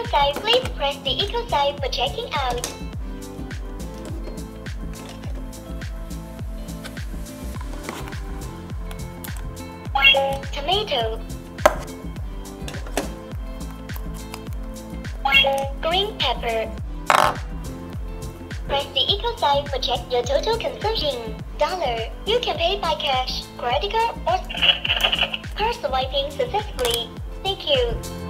equal sign. Please press the equal sign for checking out. Tomato. Green pepper. Press the equal sign for check your total consumption. Dollar. You can pay by cash, credit card, or card swiping successfully. Thank you.